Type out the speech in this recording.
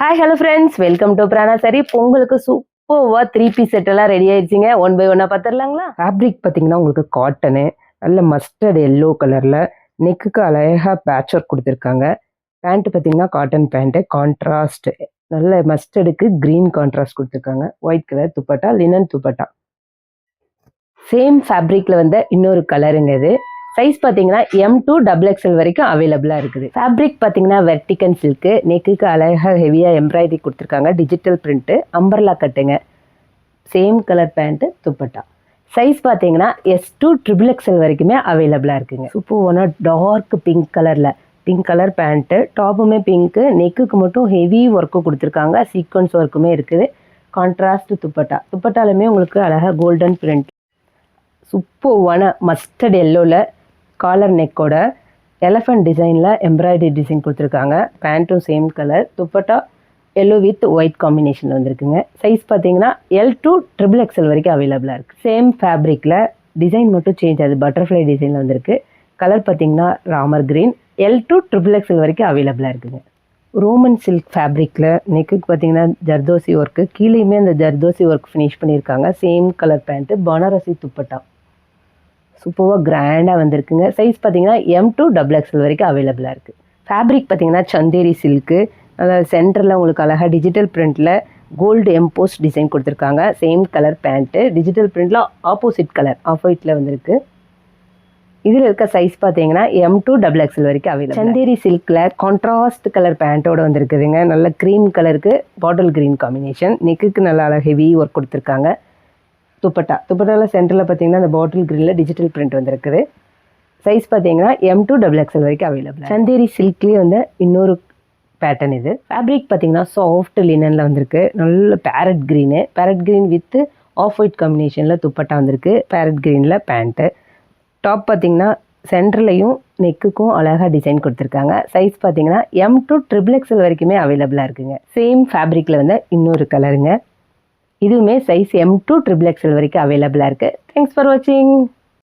Hi hello friends, welcome to பிரானா சரி. பொங்கலுக்கு சூப்பர்வா 3 பீஸ் செட் எல்லாம் ரெடி ஆயிடுச்சுங்க. ஒன் பை ஒன்னா பார்த்துடலாங்களா? ஃபேப்ரிக் பார்த்தீங்கன்னா உங்களுக்கு காட்டனு, நல்ல மஸ்டர்ட் எல்லோ கலர்ல நெக்குக்கு அழகா பேட்ச் ஒர்க் கொடுத்துருக்காங்க. பேண்ட் பார்த்தீங்கன்னா காட்டன் பேண்ட்டு, கான்ட்ராஸ்ட் நல்ல மஸ்டர்டுக்கு கிரீன் கான்ட்ராஸ்ட் கொடுத்துருக்காங்க. White colour dupatta, linen dupatta. Same ஃபேப்ரிக்ல வந்த இன்னொரு கலருங்க இது. சைஸ் பார்த்தீங்கன்னா M2 XXL வரைக்கும் அவைலபிளாக இருக்குது. ஃபேப்ரிக் பார்த்தீங்கன்னா வெர்டிகன் சில்க்கு, நெக்குக்கு அழகாக ஹெவியாக எம்ப்ராய்டரி கொடுத்துருக்காங்க. டிஜிட்டல் பிரிண்ட்டு, அம்பர்லா கட்டுங்க. Same colour pant, dupatta. Size பார்த்தீங்கன்னா S2 XXL வரைக்குமே அவைலபிளாக இருக்குங்க. சூப்பரான டார்க் பிங்க் கலர் பேண்ட்டு, டாப்புமே பிங்க்கு, நெக்குக்கு மட்டும் ஹெவி ஒர்க்கு கொடுத்துருக்காங்க. சீக்வன்ஸ் ஒர்க்குமே இருக்குது. கான்ட்ராஸ்ட் துப்பட்டாலுமே உங்களுக்கு அழகாக கோல்டன் பிரிண்ட். சூப்பர்வான மஸ்டர்ட் எல்லோவில் காலர் நெக்கோட எலஃபண்ட் டிசைனில் எம்ப்ராய்டரி டிசைன் கொடுத்துருக்காங்க. பேண்ட்டும் same colour, dupatta yellow with white காம்பினேஷனில் வந்திருக்குங்க. சைஸ் பார்த்தீங்கன்னா L2 XXL வரைக்கும் அவைலபிளாக இருக்குது. சேம் ஃபேப்ரிக்கில் டிசைன் மட்டும் சேஞ்ச் ஆகுது, பட்டர்ஃப்ளை டிசைனில் வந்திருக்கு. கலர் பார்த்தீங்கன்னா ராமர் கிரீன். L2 XXL வரைக்கும் அவைலபிளாக இருக்குதுங்க. ரோமன் சில்க் ஃபேப்ரிக்கில் நெக்குக்கு பார்த்தீங்கன்னா ஜர்தோசி ஒர்க்கு, கீழேயுமே அந்த ஜர்தோசி ஒர்க் ஃபினிஷ் பண்ணியிருக்காங்க. Same colour pant, Banarasi dupatta. சூப்பராக கிராண்டாக வந்திருக்குங்க. சைஸ் பார்த்தீங்கன்னா M2 XXL வரைக்கும் அவைலபிளாக இருக்குது. ஃபேப்ரிக் பார்த்தீங்கன்னா சந்தேரி சில்க்கு, அதாவது சென்டரில் உங்களுக்கு அழகாக டிஜிட்டல் பிரிண்டில் கோல்டு எம்போஸ்ட் டிசைன் கொடுத்துருக்காங்க. சேம் கலர் பேண்ட்டு, டிஜிட்டல் பிரிண்டில் ஆப்போசிட் கலர் ஆஃப் ஒயிட்டில் வந்திருக்கு. இதில் இருக்க சைஸ் பார்த்தீங்கன்னா M2 XXL வரைக்கும் அவைலபிள். சந்தேரி சில்கில் கான்ட்ராஸ்ட் கலர் பேண்ட்டோடு வந்திருக்குதுங்க. நல்ல க்ரீம் கலருக்கு பாட்டில் க்ரீன் காம்பினேஷன், நெக்குக்கு நல்லா அழகாக ஹெவி ஒர்க் கொடுத்துருக்காங்க. துப்பட்டாவில் சென்டரில் பார்த்தீங்கன்னா அந்த பாட்டில் க்ரீனில் டிஜிட்டல் பிரிண்ட் வந்திருக்குது. சைஸ் பார்த்தீங்கன்னா M2 XXL வரைக்கும் அவைலபிள். சந்தேரி சில்க்லேயே வந்து இன்னொரு பேட்டர்ன் இது. ஃபேப்ரிக் பார்த்தீங்கன்னா சாஃப்ட் லினனில் வந்திருக்கு. நல்ல parrot green with off white காம்பினேஷனில் துப்பட்டா வந்திருக்கு. பேரட் க்ரீனில் பேண்ட்டு. டாப் பார்த்தீங்கன்னா சென்டர்லையும் நெக்குக்கும் அழகாக டிசைன் கொடுத்துருக்காங்க. சைஸ் பார்த்தீங்கன்னா M2 XXL வரைக்குமே அவைலபிளாக இருக்குங்க. சேம் ஃபேப்ரிக்கில் வந்து இன்னொரு கலருங்க. இதுவுமே சைஸ் M2 XXL வரைக்கும் அவைலபிளாக இருக்குது. தேங்க்ஸ் ஃபார் வாட்சிங்.